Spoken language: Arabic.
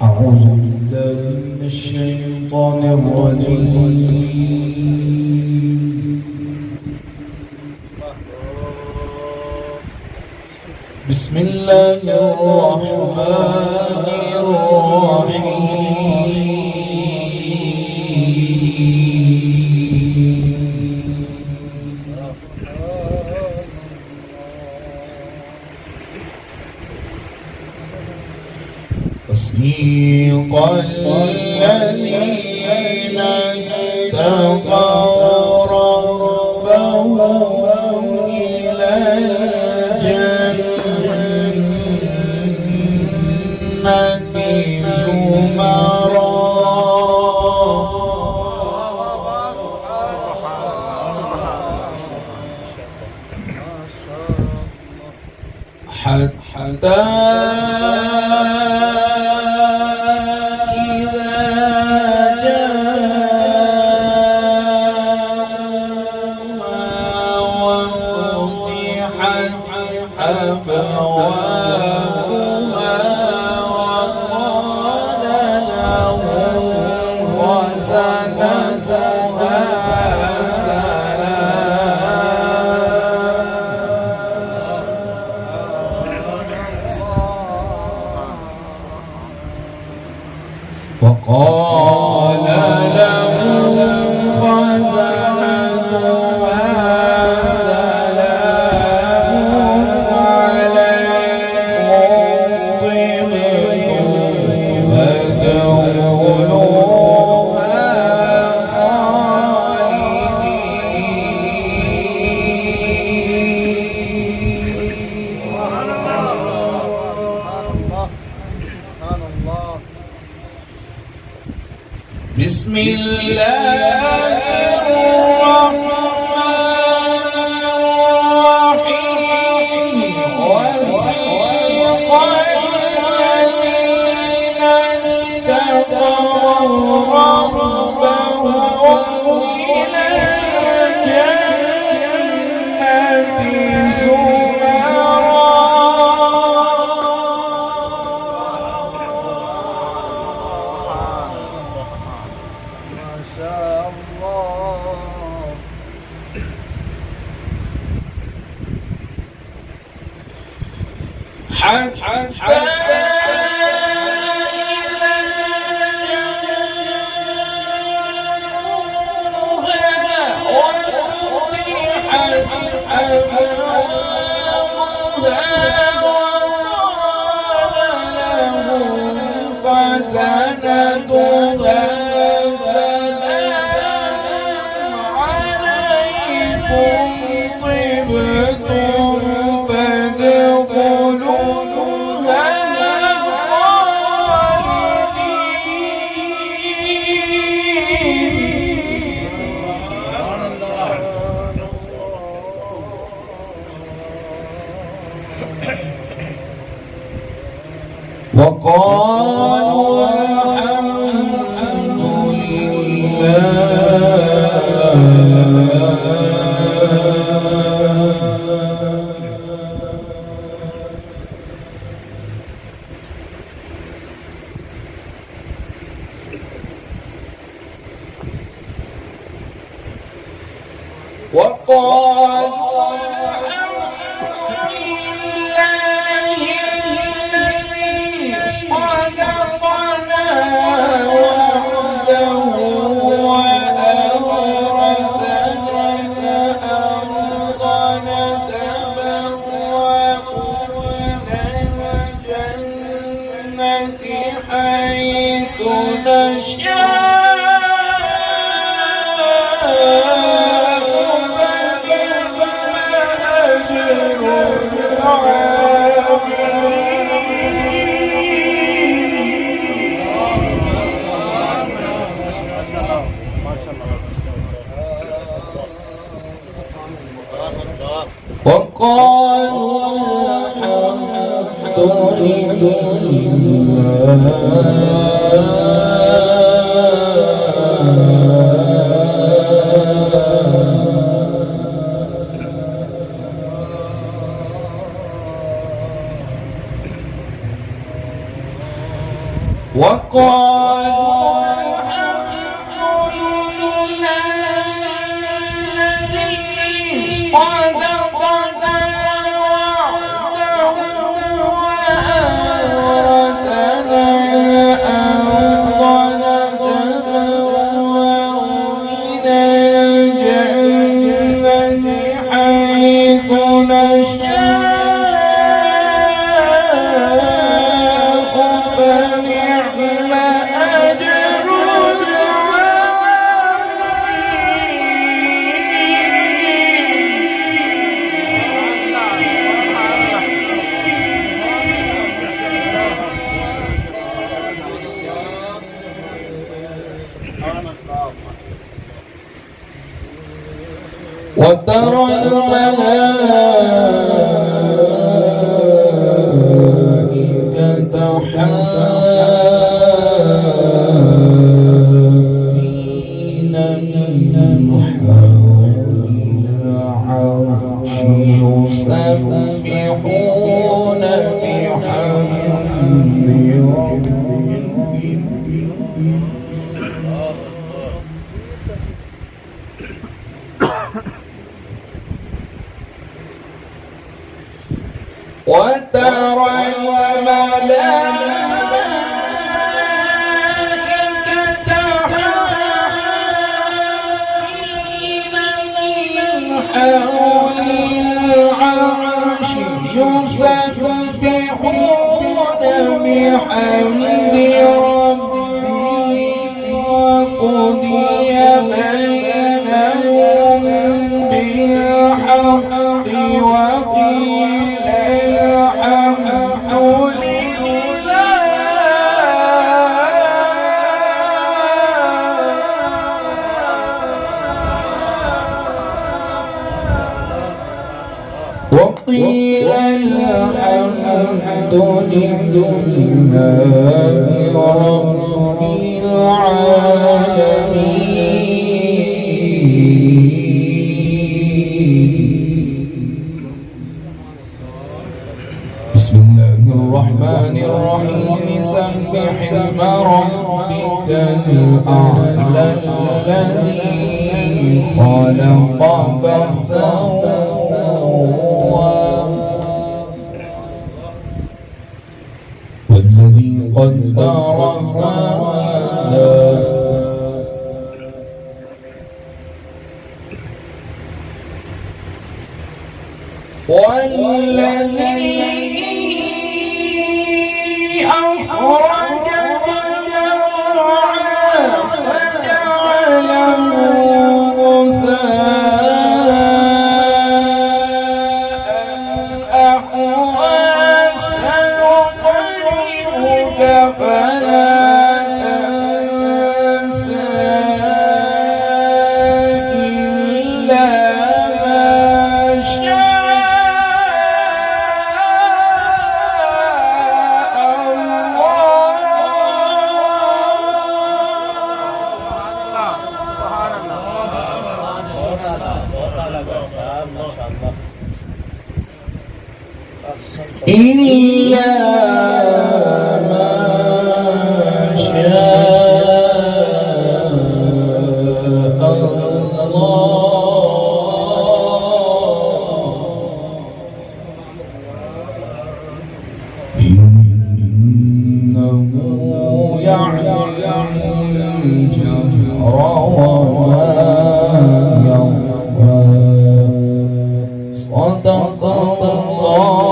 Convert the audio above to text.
أعوذ بالله من الشيطان الرجيم. بسم الله الرحمن الرحيم. وسيق الذين اتقوا ربهم إلى الجنة زمرا حتى وقال لهم خزنتها سلام عليكم طبتم فادخلوها خالدين. بسم الله الرحمن الرحيم. وسيق الذين اتقوا ربهم إلى الجنة زمرا حتى إذا جاءوها وفتحت أبوابها وقال لهم خزنتها سلام عليكم طبتم فادخلوها خالدين. وقالوا الحمد وقالوا الحمد لله الذي صدقنا وعده وأورثنا الأرض نتبوأ الجنة حيث نشاء وقالوا الحمد لله وقالوا الحمد لله الذي صدقنا وعده وآتانا الأرض نتبوأ من الجنة حيث نشاء وترى الملائكة حافين من حول العرش يسبحون بحمد ربهم وترى الملائكة حافين من حول العرش يسبحون بحمد ربهم وقضي بينهم بالحق وقيل الحمد لله وقيل الحمد لله رب العالمين. بسم الله الرحمن الرحيم. سبح اسم ربك الأعلى الذي خلق فسوى والذي قدر فهدى والذي أخرج المرعى فجعله غثاء أحوى سنقرئك فلا تنسى إلا ما شاء إلا ما شاء الله إنه يعلم الجهر وما يخفى صدق الله